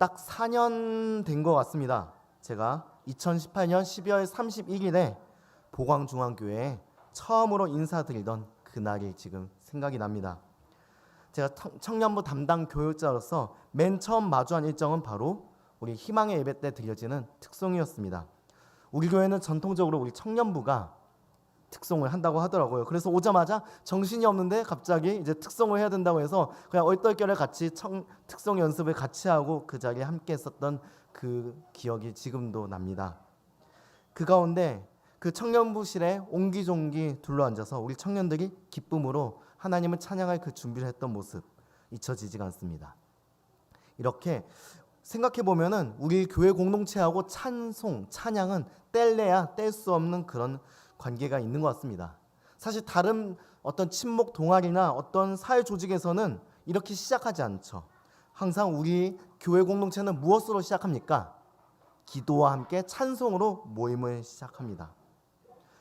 딱 4년 된 것 같습니다. 제가 2018년 12월 31일에 보광중앙교회에 처음으로 인사드리던 그날이 지금 생각이 납니다. 제가 청년부 담당 교육자로서 맨 처음 마주한 일정은 바로 우리 희망의 예배 때 드려지는 특송이었습니다. 우리 교회는 전통적으로 우리 청년부가 특송을 한다고 하더라고요. 그래서 오자마자 정신이 없는데 갑자기 이제 특송을 해야 된다고 해서 그냥 얼떨결에 같이 특송 연습을 같이 하고 그 자리에 함께 했었던 그 기억이 지금도 납니다. 그 가운데 그 청년부실에 옹기종기 둘러앉아서 우리 청년들이 기쁨으로 하나님을 찬양할 그 준비를 했던 모습 잊혀지지가 않습니다. 이렇게 생각해 보면은 우리 교회 공동체하고 찬송, 찬양은 뗄래야 뗄 수 없는 그런 관계가 있는 것 같습니다. 사실 다른 어떤 친목 동아리나 어떤 사회 조직에서는 이렇게 시작하지 않죠. 항상 우리 교회 공동체는 무엇으로 시작합니까? 기도와 함께 찬송으로 모임을 시작합니다.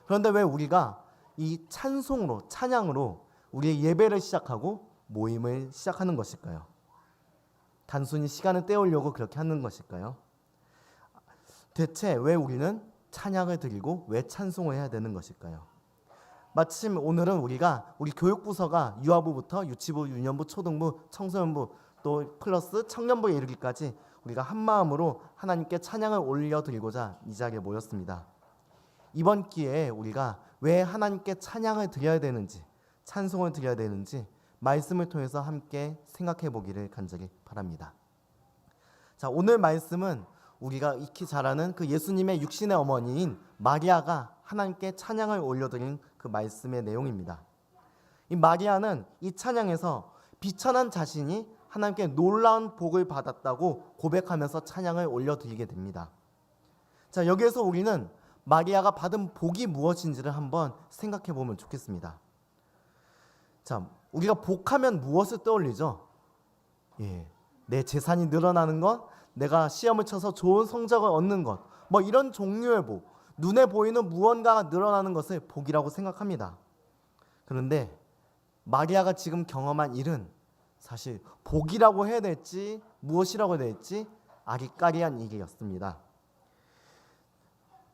그런데 왜 우리가 이 찬송으로, 찬양으로 우리의 예배를 시작하고 모임을 시작하는 것일까요? 단순히 시간을 때우려고 그렇게 하는 것일까요? 대체 왜 우리는 찬양을 드리고 왜 찬송을 해야 되는 것일까요? 마침 오늘은 우리가 우리 교육부서가 유아부부터 유치부, 유년부, 초등부, 청소년부 또 플러스 청년부에 이르기까지 우리가 한 마음으로 하나님께 찬양을 올려드리고자 이 자리에 모였습니다. 이번 기회에 우리가 왜 하나님께 찬양을 드려야 되는지, 찬송을 드려야 되는지 말씀을 통해서 함께 생각해 보기를 간절히 바랍니다. 자, 오늘 말씀은 우리가 익히 잘 아는 그 예수님의 육신의 어머니인 마리아가 하나님께 찬양을 올려드린 그 말씀의 내용입니다. 이 마리아는 이 찬양에서 비천한 자신이 하나님께 놀라운 복을 받았다고 고백하면서 찬양을 올려드리게 됩니다. 자, 여기에서 우리는 마리아가 받은 복이 무엇인지를 한번 생각해 보면 좋겠습니다. 자, 우리가 복하면 무엇을 떠올리죠? 내 재산이 늘어나는 것, 내가 시험을 쳐서 좋은 성적을 얻는 것, 뭐 이런 종류의 복, 눈에 보이는 무언가가 늘어나는 것을 복이라고 생각합니다. 그런데 마리아가 지금 경험한 일은 사실 복이라고 해야 될지 무엇이라고 해야 될지 아리까리한 일이었습니다.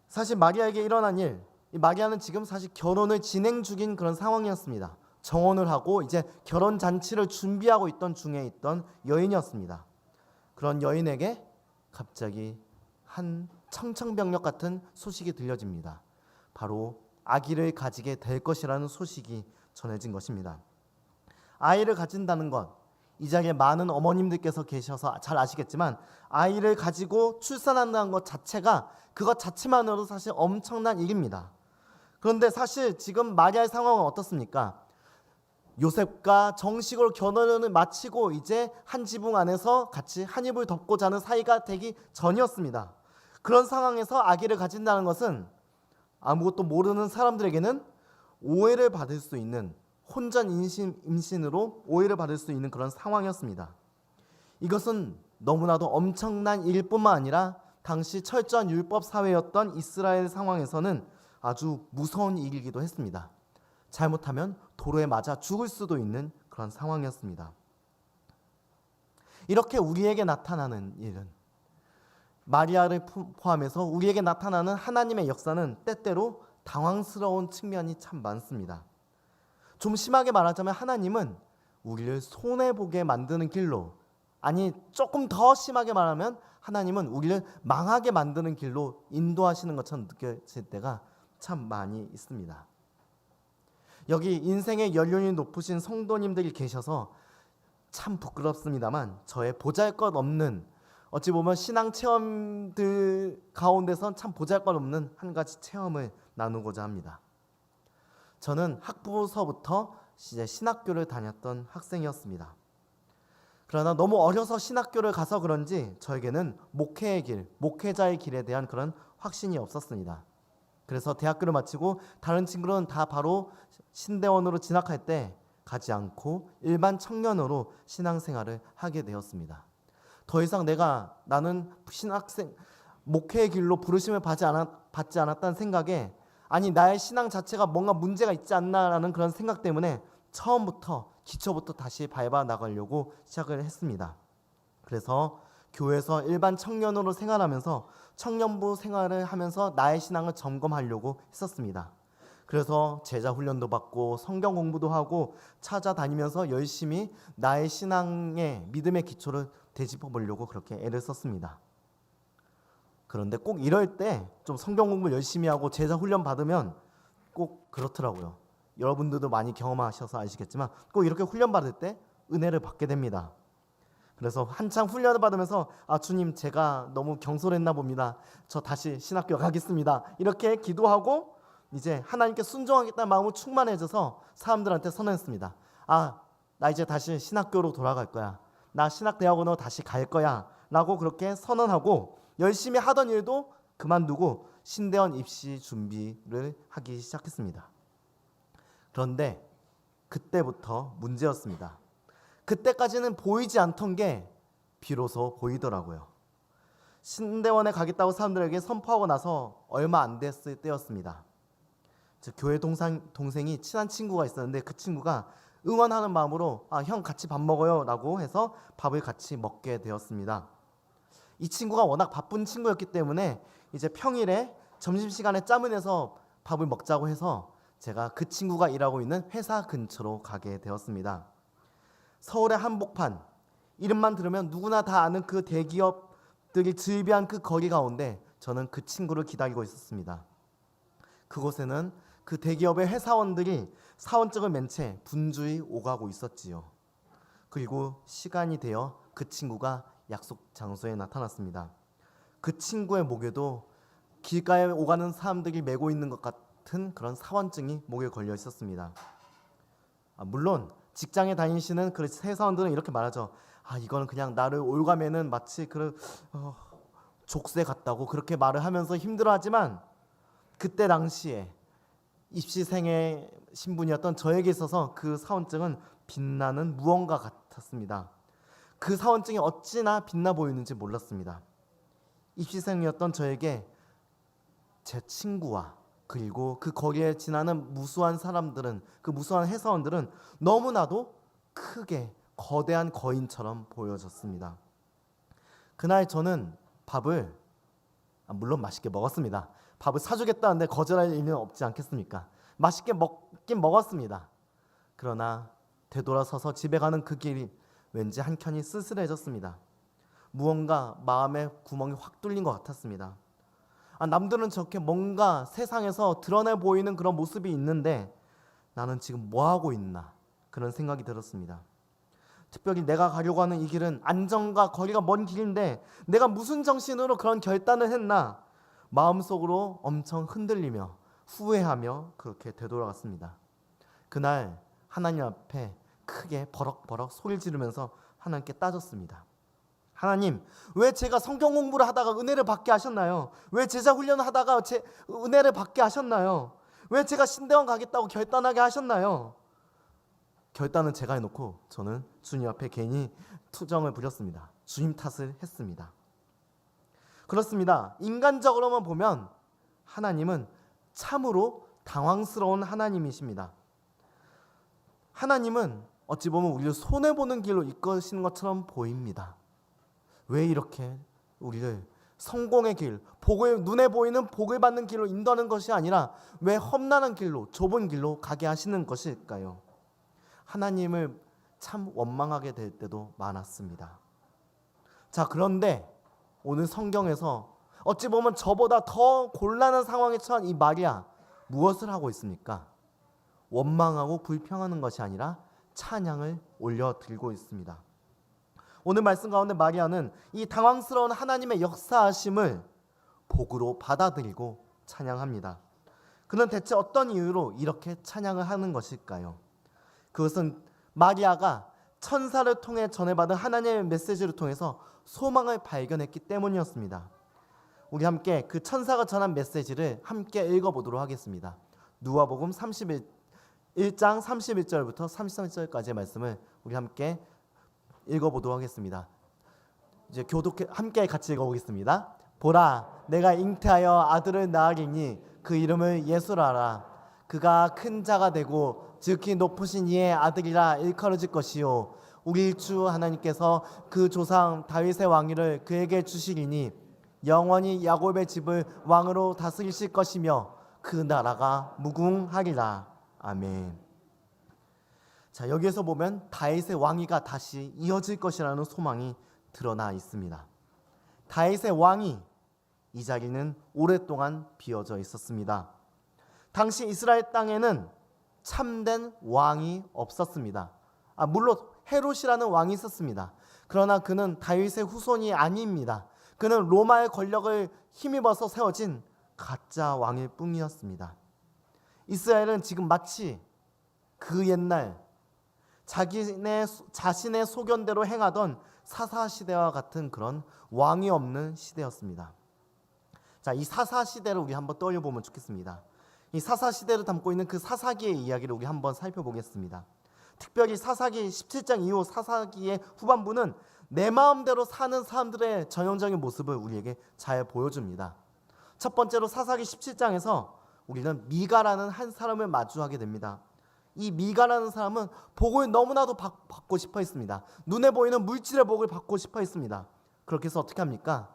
사실 마리아에게 일어난 일, 이 마리아는 지금 사실 결혼을 진행 중인 그런 상황이었습니다. 정혼을 하고 이제 결혼 잔치를 준비하고 있던 중에 있던 여인이었습니다. 그런 여인에게 갑자기 한 청천벽력 같은 소식이 들려집니다. 바로 아기를 가지게 될 것이라는 소식이 전해진 것입니다. 아이를 가진다는 것, 이 자리에 많은 어머님들께서 계셔서 잘 아시겠지만 아이를 가지고 출산한다는 것 자체가 그것 자체만으로도 사실 엄청난 일입니다. 그런데 사실 지금 마리아의 상황은 어떻습니까? 요셉과 정식으로 결혼을 마치고 이제 한 지붕 안에서 같이 한 이불 덮고 자는 사이가 되기 전이었습니다. 그런 상황에서 아기를 가진다는 것은 아무것도 모르는 사람들에게는 오해를 받을 수 있는 혼전 임신으로 오해를 받을 수 있는 그런 상황이었습니다. 이것은 너무나도 엄청난 일뿐만 아니라 당시 철저한 율법 사회였던 이스라엘 상황에서는 아주 무서운 일이기도 했습니다. 잘못하면 도로에 맞아 죽을 수도 있는 그런 상황이었습니다. 이렇게 우리에게 나타나는 일은, 마리아를 포함해서 우리에게 나타나는 하나님의 역사는 때때로 당황스러운 측면이 참 많습니다. 좀 심하게 말하자면 하나님은 우리를 손해보게 만드는 길로, 아니 조금 더 심하게 말하면 하나님은 우리를 망하게 만드는 길로 인도하시는 것처럼 느껴질 때가 참 많이 있습니다. 여기 인생의 연륜이 높으신 성도님들이 계셔서 참 부끄럽습니다만 저의 보잘것없는, 어찌 보면 신앙 체험들 가운데서 참 보잘것없는 한 가지 체험을 나누고자 합니다. 저는 학부서부터 이제 신학교를 다녔던 학생이었습니다. 그러나 너무 어려서 신학교를 가서 그런지 저에게는 목회의 길, 목회자의 길에 대한 그런 확신이 없었습니다. 그래서 대학교를 마치고 다른 친구들은 다 바로 신대원으로 진학할 때 가지 않고 일반 청년으로 신앙생활을 하게 되었습니다. 더 이상 나는 신학생, 목회의 길로 부르심을 받지 않았다는 생각에, 아니 나의 신앙 자체가 뭔가 문제가 있지 않나라는 그런 생각 때문에 처음부터 기초부터 다시 밟아 나가려고 시작을 했습니다. 그래서 교회에서 일반 청년으로 생활하면서 청년부 생활을 하면서 나의 신앙을 점검하려고 했었습니다. 그래서 제자 훈련도 받고 성경 공부도 하고 찾아다니면서 열심히 나의 신앙의 믿음의 기초를 되짚어 보려고 그렇게 애를 썼습니다. 그런데 꼭 이럴 때 좀 성경 공부 열심히 하고 제자 훈련 받으면 꼭 그렇더라고요. 여러분들도 많이 경험하셔서 아시겠지만 꼭 이렇게 훈련 받을 때 은혜를 받게 됩니다. 그래서 한창 훈련을 받으면서 주님, 제가 너무 경솔했나 봅니다. 저 다시 신학교 가겠습니다. 이렇게 기도하고 이제 하나님께 순종하겠다는 마음으로 충만해져서 사람들한테 선언했습니다. 나 이제 다시 신학교로 돌아갈 거야. 나 신학대학원으로 다시 갈 거야. 라고 그렇게 선언하고 열심히 하던 일도 그만두고 신대원 입시 준비를 하기 시작했습니다. 그런데 그때부터 문제였습니다. 그때까지는 보이지 않던 게 비로소 보이더라고요. 신대원에 가겠다고 사람들에게 선포하고 나서 얼마 안 됐을 때였습니다. 교회 동생이 친한 친구가 있었는데 그 친구가 응원하는 마음으로 형 같이 밥 먹어요 라고 해서 밥을 같이 먹게 되었습니다. 이 친구가 워낙 바쁜 친구였기 때문에 이제 평일에 점심시간에 짬을 내서 밥을 먹자고 해서 제가 그 친구가 일하고 있는 회사 근처로 가게 되었습니다. 서울의 한복판, 이름만 들으면 누구나 다 아는 그 대기업들이 즐비한 그 거리 가운데 저는 그 친구를 기다리고 있었습니다. 그곳에는 그 대기업의 회사원들이 사원증을 맨 채 분주히 오가고 있었지요. 그리고 시간이 되어 그 친구가 약속 장소에 나타났습니다. 그 친구의 목에도 길가에 오가는 사람들이 메고 있는 것 같은 그런 사원증이 목에 걸려 있었습니다. 물론 직장에 다니시는 그 회사원들은 이렇게 말하죠. 이거는 그냥 나를 올가매는 마치 족쇄 같다고 그렇게 말을 하면서 힘들어하지만 그때 당시에 입시생의 신분이었던 저에게 있어서 그 사원증은 빛나는 무언가 같았습니다. 그 사원증이 어찌나 빛나 보이는지 몰랐습니다. 입시생이었던 저에게 제 친구와 그리고 그 거기에 지나는 무수한 사람들은, 그 무수한 회사원들은 너무나도 크게 거대한 거인처럼 보여졌습니다. 그날 저는 밥을 물론 맛있게 먹었습니다. 밥을 사주겠다는데 거절할 일은 없지 않겠습니까? 맛있게 먹긴 먹었습니다. 그러나 되돌아서서 집에 가는 그 길이 왠지 한켠이 쓸쓸해졌습니다. 무언가 마음에 구멍이 확 뚫린 것 같았습니다. 남들은 저렇게 뭔가 세상에서 드러내 보이는 그런 모습이 있는데 나는 지금 뭐하고 있나, 그런 생각이 들었습니다. 특별히 내가 가려고 하는 이 길은 안정과 거리가 먼 길인데 내가 무슨 정신으로 그런 결단을 했나, 마음속으로 엄청 흔들리며 후회하며 그렇게 되돌아갔습니다. 그날 하나님 앞에 크게 버럭버럭 소리를 지르면서 하나님께 따졌습니다. 하나님, 왜 제가 성경 공부를 하다가 은혜를 받게 하셨나요? 왜 제자 훈련을 하다가 은혜를 받게 하셨나요? 왜 제가 신대원 가겠다고 결단하게 하셨나요? 결단은 제가 해놓고 저는 주님 앞에 괜히 투정을 부렸습니다. 주님 탓을 했습니다. 그렇습니다. 인간적으로만 보면 하나님은 참으로 당황스러운 하나님이십니다. 하나님은 어찌 보면 우리를 손해보는 길로 이끄시는 것처럼 보입니다. 왜 이렇게 우리를 성공의 길, 눈에 보이는 복을 받는 길로 인도하는 것이 아니라 왜 험난한 길로, 좁은 길로 가게 하시는 것일까요? 하나님을 참 원망하게 될 때도 많았습니다. 자, 그런데 오늘 성경에서 어찌 보면 저보다 더 곤란한 상황에 처한 이 마리아, 무엇을 하고 있습니까? 원망하고 불평하는 것이 아니라 찬양을 올려드리고 있습니다. 오늘 말씀 가운데 마리아는 이 당황스러운 하나님의 역사하심을 복으로 받아들이고 찬양합니다. 그는 대체 어떤 이유로 이렇게 찬양을 하는 것일까요? 그것은 마리아가 천사를 통해 전해받은 하나님의 메시지를 통해서 소망을 발견했기 때문이었습니다. 우리 함께 그 천사가 전한 메시지를 함께 읽어보도록 하겠습니다. 누가복음 1장 31절부터 33절까지의 말씀을 우리 함께 읽어보도록 하겠습니다. 이제 함께 같이 읽어보겠습니다. 보라, 내가 잉태하여 아들을 낳으리니 그 이름을 예수라 하라. 그가 큰 자가 되고 지극히 높으신 이의 아들이라 일컬어질 것이요 우리 주 하나님께서 그 조상 다윗의 왕위를 그에게 주시리니 영원히 야곱의 집을 왕으로 다스리실 것이며 그 나라가 무궁하리라. 아멘. 자, 여기에서 보면 다윗의 왕위가 다시 이어질 것이라는 소망이 드러나 있습니다. 다윗의 왕위, 이 자리는 오랫동안 비어져 있었습니다. 당시 이스라엘 땅에는 참된 왕이 없었습니다. 물론 헤롯이라는 왕이 있었습니다. 그러나 그는 다윗의 후손이 아닙니다. 그는 로마의 권력을 힘입어서 세워진 가짜 왕일 뿐이었습니다. 이스라엘은 지금 마치 그 옛날 자신의 소견대로 행하던 사사시대와 같은 그런 왕이 없는 시대였습니다. 자, 이 사사시대를 우리 한번 떠올려보면 좋겠습니다. 이 사사시대를 담고 있는 그 사사기의 이야기를 우리 한번 살펴보겠습니다. 특별히 사사기 17장 이후 사사기의 후반부는 내 마음대로 사는 사람들의 전형적인 모습을 우리에게 잘 보여줍니다. 첫 번째로 사사기 17장에서 우리는 미가라는 한 사람을 마주하게 됩니다. 이 미가라는 사람은 복을 너무나도 받고 싶어 했습니다. 눈에 보이는 물질의 복을 받고 싶어 했습니다. 그렇게 해서 어떻게 합니까?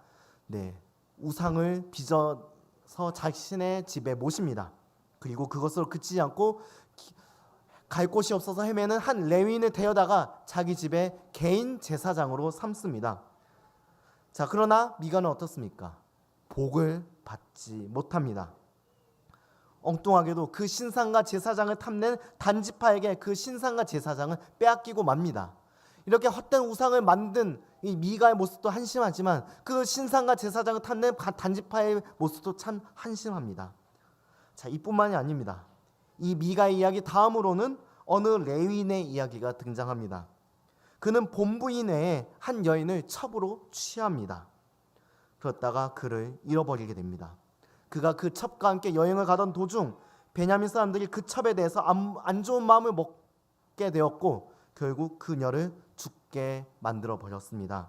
우상을 빚어서 자신의 집에 모십니다. 그리고 그것으로 그치지 않고 갈 곳이 없어서 헤매는 한 레위인을 데려다가 자기 집에 개인 제사장으로 삼습니다. 자, 그러나 미가는 어떻습니까? 복을 받지 못합니다. 엉뚱하게도 그 신상과 제사장을 탐낸 단지파에게 그 신상과 제사장을 빼앗기고 맙니다. 이렇게 헛된 우상을 만든 이 미가의 모습도 한심하지만 그 신상과 제사장을 탐낸 단지파의 모습도 참 한심합니다. 자, 이뿐만이 아닙니다. 이 미가의 이야기 다음으로는 어느 레위인의 이야기가 등장합니다. 그는 본부인 외에 한 여인을 첩으로 취합니다. 그러다가 그를 잃어버리게 됩니다. 그가 그 첩과 함께 여행을 가던 도중 베냐민 사람들이 그 첩에 대해서 안 좋은 마음을 먹게 되었고 결국 그녀를 죽게 만들어 버렸습니다.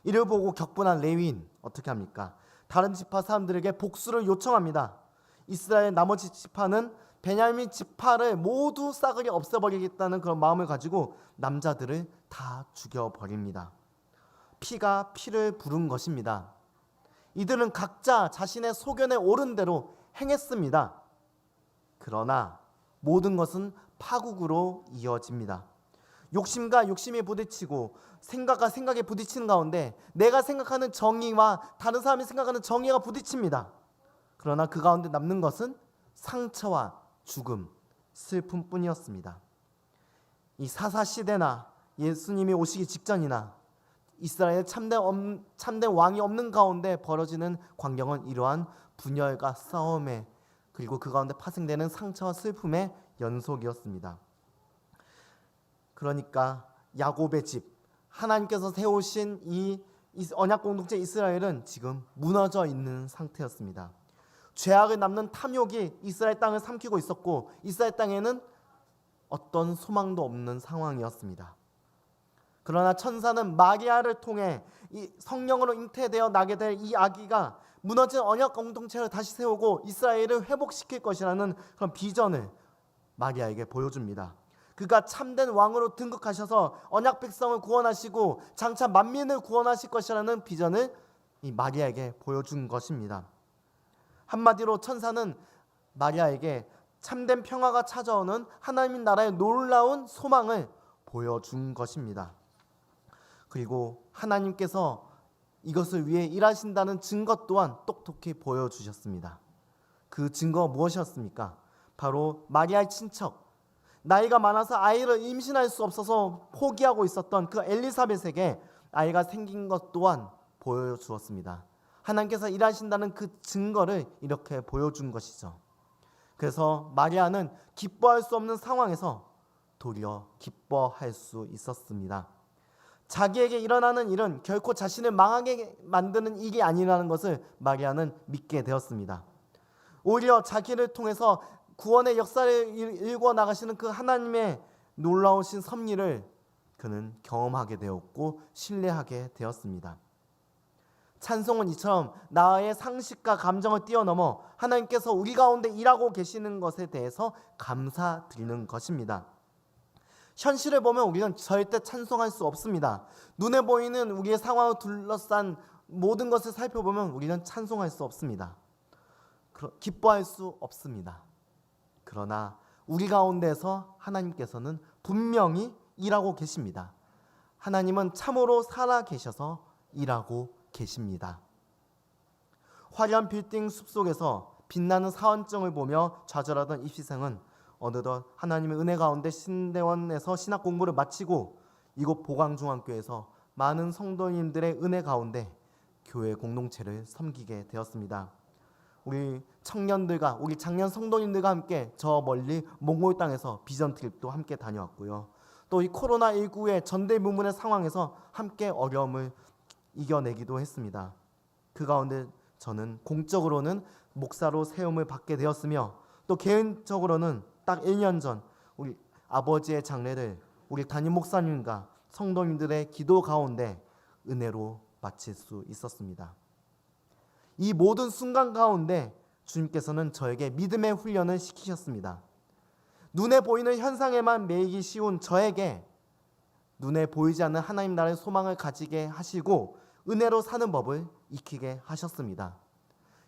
이를 보고 격분한 레위인 어떻게 합니까? 다른 지파 사람들에게 복수를 요청합니다. 이스라엘 나머지 지파는 베냐민 지파를 모두 싸그리 없애버리겠다는 그런 마음을 가지고 남자들을 다 죽여버립니다. 피가 피를 부른 것입니다. 이들은 각자 자신의 소견에 옳은 대로 행했습니다. 그러나 모든 것은 파국으로 이어집니다. 욕심과 욕심이 부딪히고 생각과 생각이 부딪히는 가운데 내가 생각하는 정의와 다른 사람이 생각하는 정의가 부딪힙니다. 그러나 그 가운데 남는 것은 상처와 죽음, 슬픔뿐이었습니다. 이 사사시대나 예수님이 오시기 직전이나 이스라엘에 참된 왕이 없는 가운데 벌어지는 광경은 이러한 분열과 싸움에 그리고 그 가운데 파생되는 상처와 슬픔의 연속이었습니다. 그러니까 야곱의 집, 하나님께서 세우신 이 언약 공동체 이스라엘은 지금 무너져 있는 상태였습니다. 죄악을 남는 탐욕이 이스라엘 땅을 삼키고 있었고 이스라엘 땅에는 어떤 소망도 없는 상황이었습니다. 그러나 천사는 마리아를 통해 이 성령으로 잉태되어 나게 될 이 아기가 무너진 언약 공동체를 다시 세우고 이스라엘을 회복시킬 것이라는 그런 비전을 마리아에게 보여줍니다. 그가 참된 왕으로 등극하셔서 언약 백성을 구원하시고 장차 만민을 구원하실 것이라는 비전을 이 마리아에게 보여준 것입니다. 한마디로 천사는 마리아에게 참된 평화가 찾아오는 하나님 나라의 놀라운 소망을 보여준 것입니다. 그리고 하나님께서 이것을 위해 일하신다는 증거 또한 똑똑히 보여주셨습니다. 그 증거가 무엇이었습니까? 바로 마리아의 친척, 나이가 많아서 아이를 임신할 수 없어서 포기하고 있었던 그 엘리사벳에게 아이가 생긴 것 또한 보여주었습니다. 하나님께서 일하신다는 그 증거를 이렇게 보여준 것이죠. 그래서 마리아는 기뻐할 수 없는 상황에서 도리어 기뻐할 수 있었습니다. 자기에게 일어나는 일은 결코 자신을 망하게 만드는 일이 아니라는 것을 마리아는 믿게 되었습니다. 오히려 자기를 통해서 구원의 역사를 일궈 나가시는 그 하나님의 놀라우신 섭리를 그는 경험하게 되었고 신뢰하게 되었습니다. 찬송은 이처럼 나의 상식과 감정을 뛰어넘어 하나님께서 우리 가운데 일하고 계시는 것에 대해서 감사드리는 것입니다. 현실을 보면 우리는 절대 찬송할 수 없습니다. 눈에 보이는 우리의 상황을 둘러싼 모든 것을 살펴보면 우리는 찬송할 수 없습니다. 기뻐할 수 없습니다. 그러나 우리 가운데서 하나님께서는 분명히 일하고 계십니다. 하나님은 참으로 살아 계셔서 일하고 계십니다. 화려한 빌딩 숲속에서 빛나는 사원증을 보며 좌절하던 입시생은 어느덧 하나님의 은혜 가운데 신대원에서 신학 공부를 마치고 이곳 보광중앙교회에서 많은 성도님들의 은혜 가운데 교회 공동체를 섬기게 되었습니다. 우리 청년들과 우리 장년 성도님들과 함께 저 멀리 몽골 땅에서 비전 트립도 함께 다녀왔고요. 또 이 코로나19의 전대미문의 상황에서 함께 어려움을 이겨내기도 했습니다. 그 가운데 저는 공적으로는 목사로 세움을 받게 되었으며 또 개인적으로는 딱 1년 전 우리 아버지의 장례를 우리 담임 목사님과 성도님들의 기도 가운데 은혜로 마칠 수 있었습니다. 이 모든 순간 가운데 주님께서는 저에게 믿음의 훈련을 시키셨습니다. 눈에 보이는 현상에만 매이기 쉬운 저에게 눈에 보이지 않는 하나님 나라의 소망을 가지게 하시고 은혜로 사는 법을 익히게 하셨습니다.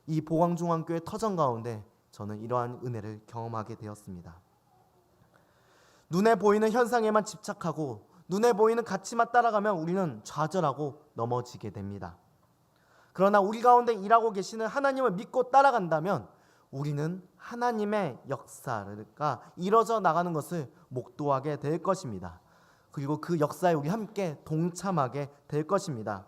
이 보광중앙교회 터전 가운데 저는 이러한 은혜를 경험하게 되었습니다. 눈에 보이는 현상에만 집착하고 눈에 보이는 가치만 따라가면 우리는 좌절하고 넘어지게 됩니다. 그러나 우리 가운데 일하고 계시는 하나님을 믿고 따라간다면 우리는 하나님의 역사가 이루어져 나가는 것을 목도하게 될 것입니다. 그리고 그 역사에 우리 함께 동참하게 될 것입니다.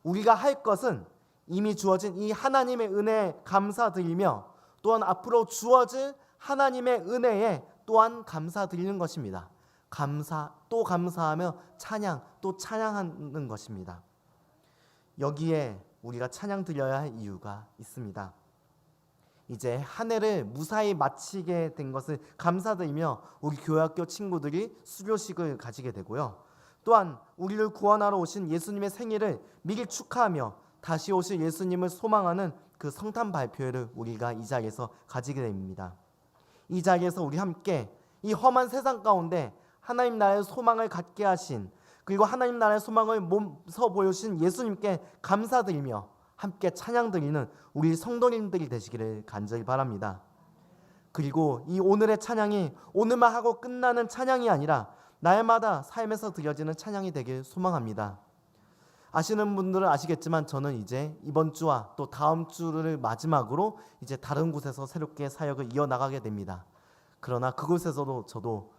우리가 할 것은 이미 주어진 이 하나님의 은혜에 감사드리며 또한 앞으로 주어질 하나님의 은혜에 또한 감사드리는 것입니다. 또 감사하며 찬양 또 찬양하는 것입니다. 여기에 우리가 찬양 드려야 할 이유가 있습니다. 이제 한 해를 무사히 마치게 된 것을 감사드리며 우리 교회학교 친구들이 수료식을 가지게 되고요. 또한 우리를 구원하러 오신 예수님의 생일을 미리 축하하며 다시 오실 예수님을 소망하는 그 성탄 발표회를 우리가 이 자리에서 가지게 됩니다. 이 자리에서 우리 함께 이 험한 세상 가운데 하나님 나라의 소망을 갖게 하신 그리고 하나님 나라의 소망을 몸서 보여주신 예수님께 감사드리며 함께 찬양드리는 우리 성도님들이 되시기를 간절히 바랍니다. 그리고 이 오늘의 찬양이 오늘만 하고 끝나는 찬양이 아니라 날마다 삶에서 드려지는 찬양이 되길 소망합니다. 아시는 분들은 아시겠지만 저는 이제 이번 주와 또 다음 주를 마지막으로 이제 다른 곳에서 새롭게 사역을 이어나가게 됩니다. 그러나 그곳에서도 저도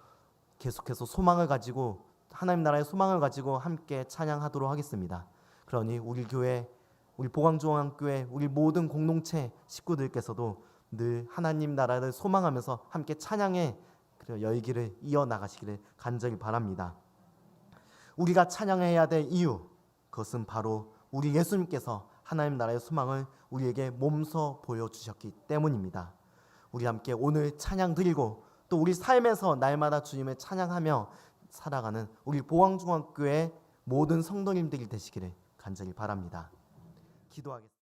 계속해서 소망을 가지고 하나님 나라의 소망을 가지고 함께 찬양하도록 하겠습니다. 그러니 우리 교회, 우리 보광중앙교회, 우리 모든 공동체 식구들께서도 늘 하나님 나라를 소망하면서 함께 찬양의 열기를 이어나가시기를 간절히 바랍니다. 우리가 찬양해야 될 이유, 그것은 바로 우리 예수님께서 하나님 나라의 소망을 우리에게 몸소 보여주셨기 때문입니다. 우리 함께 오늘 찬양 드리고 또 우리 삶에서 날마다 주님을 찬양하며 살아가는 우리 보광중앙교회 모든 성도님들이 되시기를 간절히 바랍니다. 기도하겠습니다.